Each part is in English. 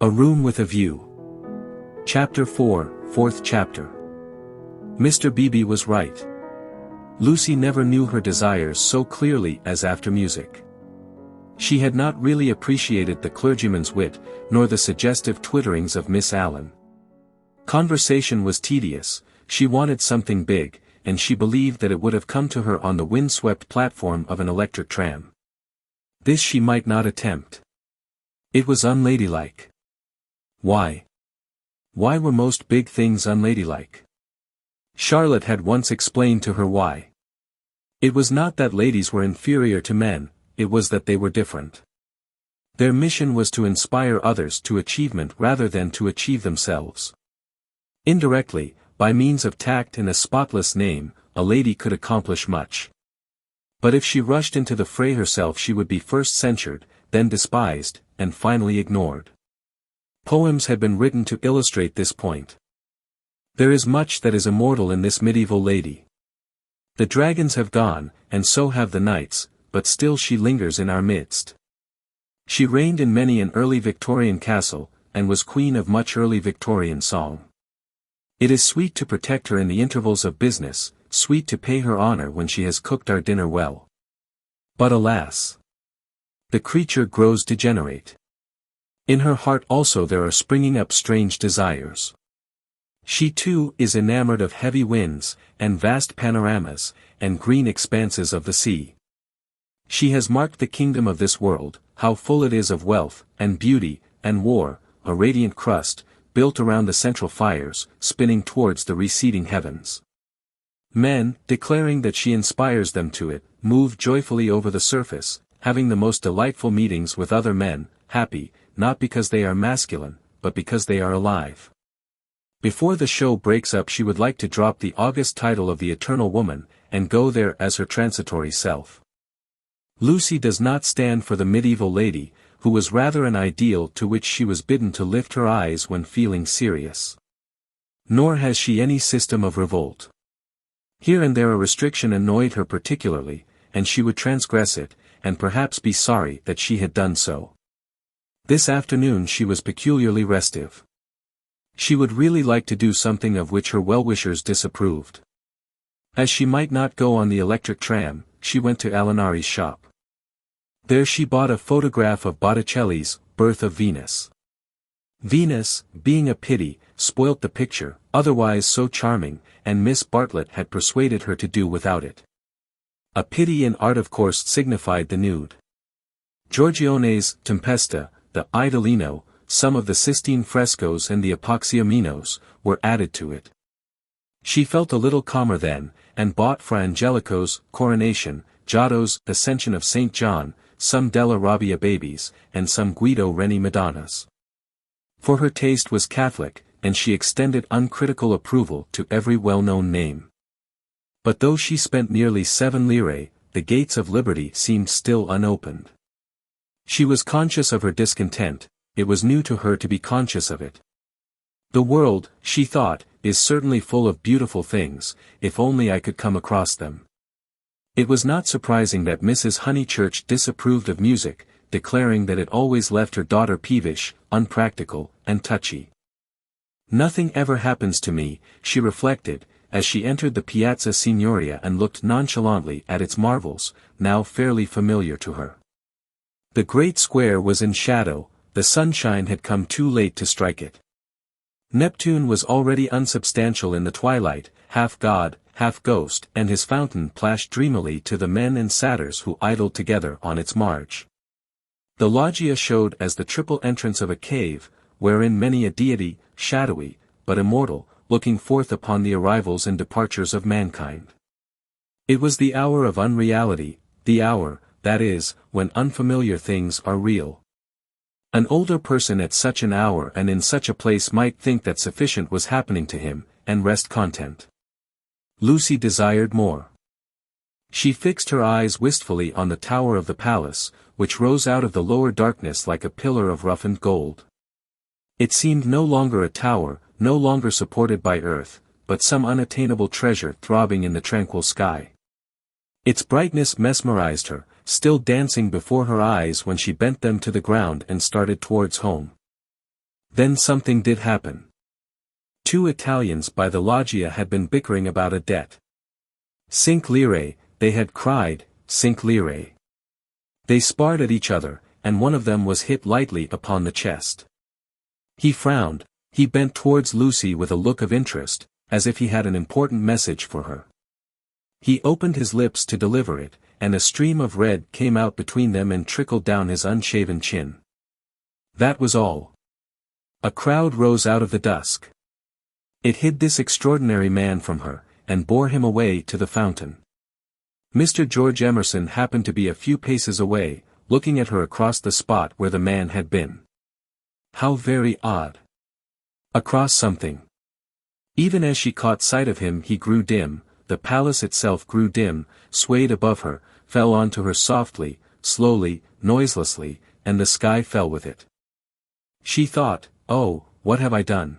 A Room with a View. Chapter 4, Fourth Chapter. Mr. Beebe was right. Lucy never knew her desires so clearly as after music. She had not really appreciated the clergyman's wit, nor the suggestive twitterings of Miss Allen. Conversation was tedious, she wanted something big, and she believed that it would have come to her on the wind-swept platform of an electric tram. This she might not attempt. It was unladylike. Why? Why were most big things unladylike? Charlotte had once explained to her why. It was not that ladies were inferior to men, it was that they were different. Their mission was to inspire others to achievement rather than to achieve themselves. Indirectly, by means of tact and a spotless name, a lady could accomplish much. But if she rushed into the fray herself she would be first censured, then despised, and finally ignored. Poems had been written to illustrate this point. There is much that is immortal in this medieval lady. The dragons have gone, and so have the knights, but still she lingers in our midst. She reigned in many an early Victorian castle, and was queen of much early Victorian song. It is sweet to protect her in the intervals of business, sweet to pay her honor when she has cooked our dinner well. But alas! The creature grows degenerate. In her heart also there are springing up strange desires. She too is enamored of heavy winds, and vast panoramas, and green expanses of the sea. She has marked the kingdom of this world, how full it is of wealth, and beauty, and war, a radiant crust, built around the central fires, spinning towards the receding heavens. Men, declaring that she inspires them to it, move joyfully over the surface, having the most delightful meetings with other men, happy, not because they are masculine, but because they are alive. Before the show breaks up she would like to drop the august title of the eternal woman, and go there as her transitory self. Lucy does not stand for the medieval lady, who was rather an ideal to which she was bidden to lift her eyes when feeling serious. Nor has she any system of revolt. Here and there a restriction annoyed her particularly, and she would transgress it, and perhaps be sorry that she had done so. This afternoon she was peculiarly restive. She would really like to do something of which her well-wishers disapproved. As she might not go on the electric tram, she went to Alinari's shop. There she bought a photograph of Botticelli's Birth of Venus. Venus, being a pity, spoilt the picture, otherwise so charming, and Miss Bartlett had persuaded her to do without it. A pity in art of course signified the nude. Giorgione's Tempesta, the Idolino, some of the Sistine frescoes and the Apoxiomenos, were added to it. She felt a little calmer then, and bought Fra Angelico's Coronation, Giotto's Ascension of St. John, some Della Robbia babies, and some Guido Reni Madonnas. For her taste was Catholic, and she extended uncritical approval to every well-known name. But though she spent nearly 7 lire, the gates of liberty seemed still unopened. She was conscious of her discontent, it was new to her to be conscious of it. The world, she thought, is certainly full of beautiful things, if only I could come across them. It was not surprising that Mrs. Honeychurch disapproved of music, declaring that it always left her daughter peevish, unpractical, and touchy. Nothing ever happens to me, she reflected, as she entered the Piazza Signoria and looked nonchalantly at its marvels, now fairly familiar to her. The great square was in shadow, the sunshine had come too late to strike it. Neptune was already unsubstantial in the twilight, half god, half ghost, and his fountain plashed dreamily to the men and satyrs who idled together on its marge. The loggia showed as the triple entrance of a cave, wherein many a deity, shadowy, but immortal, looking forth upon the arrivals and departures of mankind. It was the hour of unreality, the hour, that is, when unfamiliar things are real. An older person at such an hour and in such a place might think that sufficient was happening to him, and rest content. Lucy desired more. She fixed her eyes wistfully on the tower of the palace, which rose out of the lower darkness like a pillar of roughened gold. It seemed no longer a tower, no longer supported by earth, but some unattainable treasure throbbing in the tranquil sky. Its brightness mesmerized her, still dancing before her eyes when she bent them to the ground and started towards home. Then something did happen. Two Italians by the loggia had been bickering about a debt. 5 lire, they had cried, 5 lire. They sparred at each other, and one of them was hit lightly upon the chest. He frowned, he bent towards Lucy with a look of interest, as if he had an important message for her. He opened his lips to deliver it, and a stream of red came out between them and trickled down his unshaven chin. That was all. A crowd rose out of the dusk. It hid this extraordinary man from her, and bore him away to the fountain. Mr. George Emerson happened to be a few paces away, looking at her across the spot where the man had been. How very odd. Across something. Even as she caught sight of him he grew dim, the palace itself grew dim, swayed above her, fell onto her softly, slowly, noiselessly, and the sky fell with it. She thought, "Oh, what have I done?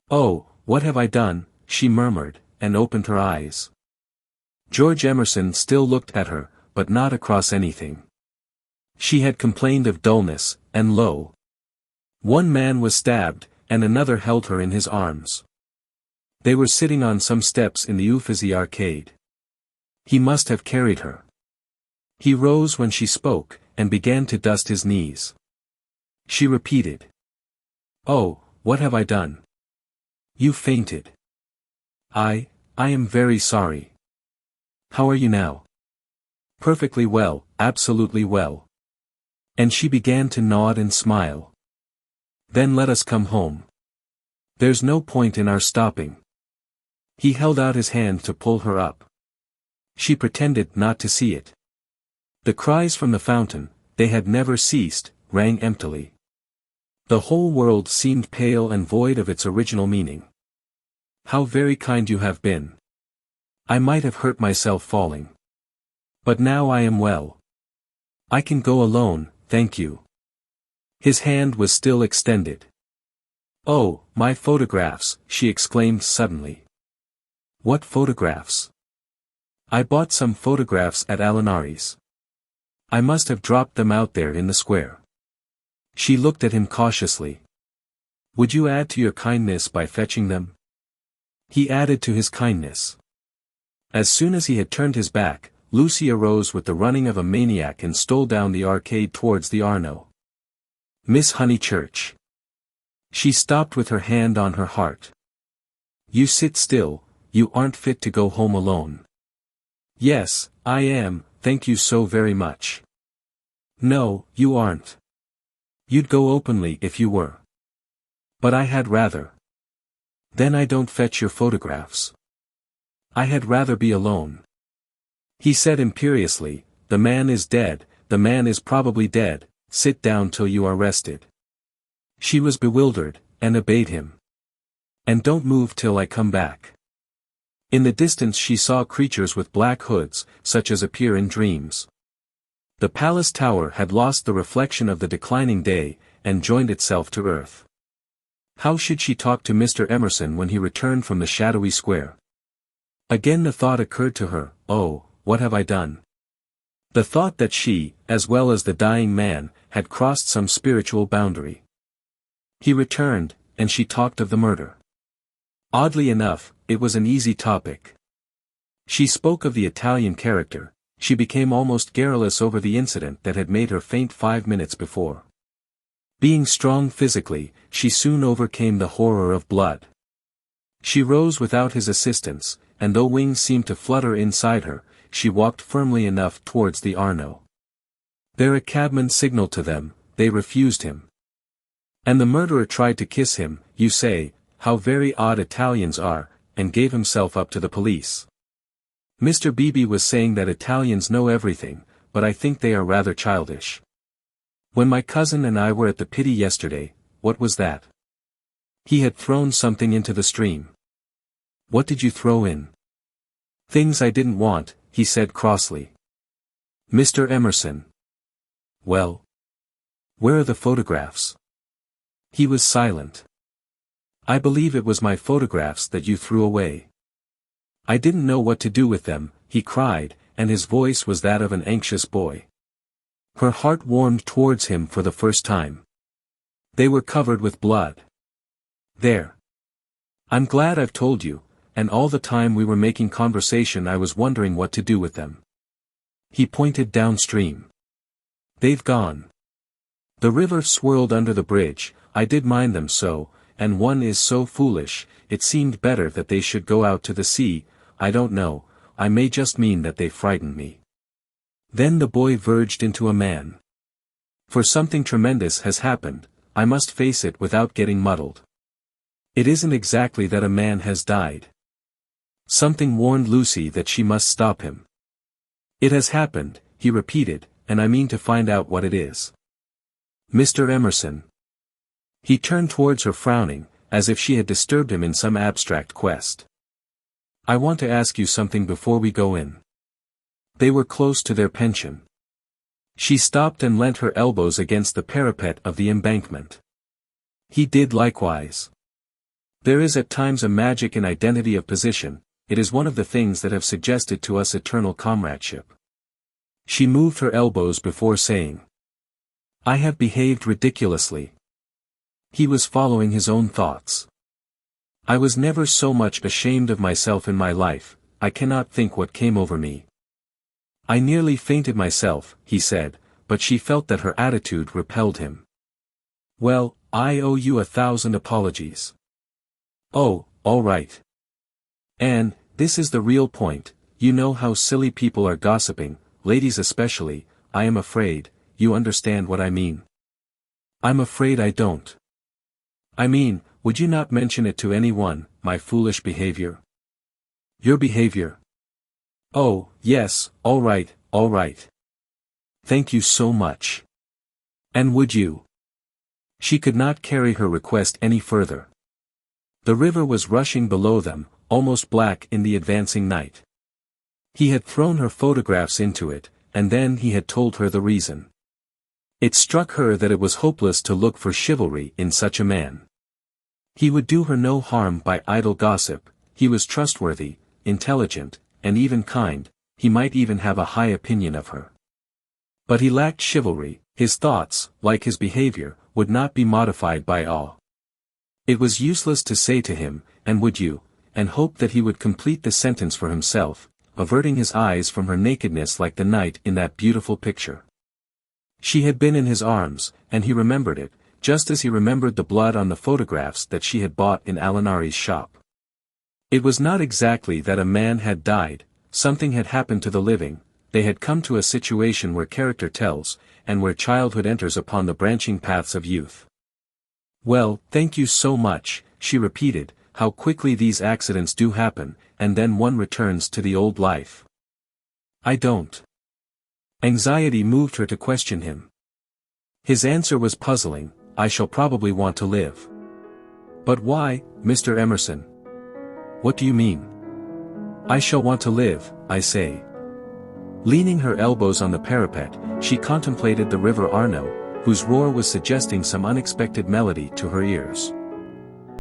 Oh, what have I done?" she murmured, and opened her eyes. George Emerson still looked at her, but not across anything. She had complained of dullness, and lo! One man was stabbed, and another held her in his arms. They were sitting on some steps in the Uffizi arcade. He must have carried her. He rose when she spoke, and began to dust his knees. She repeated. "Oh, what have I done? You fainted. I am very sorry. How are you now?" "Perfectly well, absolutely well." And she began to nod and smile. "Then let us come home. There's no point in our stopping." He held out his hand to pull her up. She pretended not to see it. The cries from the fountain, they had never ceased, rang emptily. The whole world seemed pale and void of its original meaning. "How very kind you have been. I might have hurt myself falling. But now I am well. I can go alone, thank you." His hand was still extended. "Oh, my photographs," she exclaimed suddenly. "What photographs?" "I bought some photographs at Alinari's. I must have dropped them out there in the square." She looked at him cautiously. "Would you add to your kindness by fetching them?" He added to his kindness. As soon as he had turned his back, Lucy arose with the running of a maniac and stole down the arcade towards the Arno. "Miss Honeychurch." She stopped with her hand on her heart. "You sit still, you aren't fit to go home alone." "Yes, I am, thank you so very much." "No, you aren't. You'd go openly if you were. But I had rather." "Then I don't fetch your photographs. I had rather be alone." He said imperiously, "The man is dead, the man is probably dead, sit down till you are rested." She was bewildered, and obeyed him. "And don't move till I come back." In the distance she saw creatures with black hoods, such as appear in dreams. The palace tower had lost the reflection of the declining day, and joined itself to earth. How should she talk to Mr. Emerson when he returned from the shadowy square? Again the thought occurred to her, "Oh, what have I done?" The thought that she, as well as the dying man, had crossed some spiritual boundary. He returned, and she talked of the murder. Oddly enough, it was an easy topic. She spoke of the Italian character, she became almost garrulous over the incident that had made her faint 5 minutes before. Being strong physically, she soon overcame the horror of blood. She rose without his assistance, and though wings seemed to flutter inside her, she walked firmly enough towards the Arno. There a cabman signalled to them, they refused him. And the murderer tried to kiss him, you say, how very odd Italians are, and gave himself up to the police. Mr. Beebe was saying that Italians know everything, but I think they are rather childish. When my cousin and I were at the Pitti yesterday, what was that? He had thrown something into the stream. What did you throw in? Things I didn't want, he said crossly. Mr. Emerson. Well? Where are the photographs? He was silent. I believe it was my photographs that you threw away. I didn't know what to do with them, he cried, and his voice was that of an anxious boy. Her heart warmed towards him for the first time. They were covered with blood. There. I'm glad I've told you, and all the time we were making conversation I was wondering what to do with them. He pointed downstream. They've gone. The river swirled under the bridge, I did mind them so, and one is so foolish, it seemed better that they should go out to the sea, I don't know, I may just mean that they frightened me. Then the boy verged into a man. For something tremendous has happened, I must face it without getting muddled. It isn't exactly that a man has died. Something warned Lucy that she must stop him. It has happened, he repeated, and I mean to find out what it is. Mr. Emerson. He turned towards her frowning, as if she had disturbed him in some abstract quest. I want to ask you something before we go in. They were close to their pension. She stopped and leant her elbows against the parapet of the embankment. He did likewise. There is at times a magic in identity of position, it is one of the things that have suggested to us eternal comradeship. She moved her elbows before saying. I have behaved ridiculously. He was following his own thoughts. I was never so much ashamed of myself in my life, I cannot think what came over me. I nearly fainted myself, he said, but she felt that her attitude repelled him. Well, I owe you 1,000 apologies. Oh, all right. Anne, this is the real point, you know how silly people are gossiping, ladies especially, I am afraid, you understand what I mean. I'm afraid I don't. I mean, would you not mention it to anyone, my foolish behavior? Your behavior? Oh, yes, all right, all right. Thank you so much. And would you? She could not carry her request any further. The river was rushing below them, almost black in the advancing night. He had thrown her photographs into it, and then he had told her the reason. It struck her that it was hopeless to look for chivalry in such a man. He would do her no harm by idle gossip, he was trustworthy, intelligent, and even kind, he might even have a high opinion of her. But he lacked chivalry, his thoughts, like his behavior, would not be modified by awe. It was useless to say to him, and would you, and hope that he would complete the sentence for himself, averting his eyes from her nakedness like the night in that beautiful picture. She had been in his arms, and he remembered it, just as he remembered the blood on the photographs that she had bought in Alinari's shop. It was not exactly that a man had died, something had happened to the living, they had come to a situation where character tells, and where childhood enters upon the branching paths of youth. Well, thank you so much, she repeated, how quickly these accidents do happen, and then one returns to the old life. I don't. Anxiety moved her to question him. His answer was puzzling, I shall probably want to live. But why, Mr. Emerson? What do you mean? I shall want to live, I say. Leaning her elbows on the parapet, she contemplated the river Arno, whose roar was suggesting some unexpected melody to her ears.